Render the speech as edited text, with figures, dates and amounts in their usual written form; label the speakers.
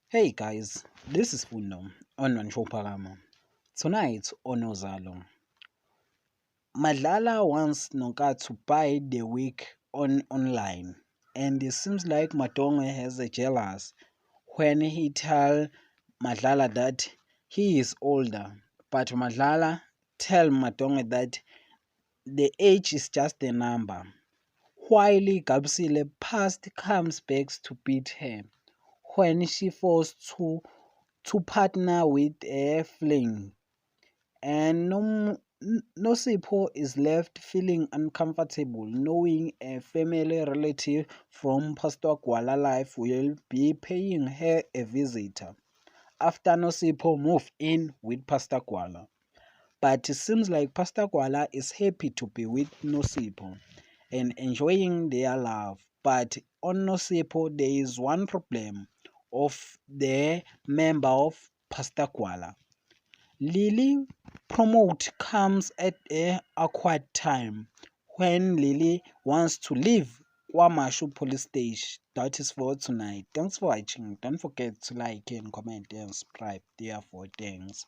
Speaker 1: Hey guys, this is Fundo on Palama. Tonight on Uzalo, Madlala wants Noka to buy the wig online, and it seems like Matonge has a jealous when he tell Madlala that he is older, but Madlala tell Matonge that the age is just a number. While Gabsile past comes back to beat her when she forced to partner with a fling, and Nosipho is left feeling uncomfortable knowing a family relative from Pastor Kuala Life will be paying her a visitor after Nosipho moved in with Pastor Kuala. But it seems like Pastor Kuala is happy to be with Nosipho and enjoying their love. But on Nosipho, there is one problem of the member of Pastor Kuala. Lily promote comes at a awkward time when Lily wants to leave Wamashu police station. That is for tonight. Thanks for watching. Don't forget to like and comment and subscribe. Therefore, thanks.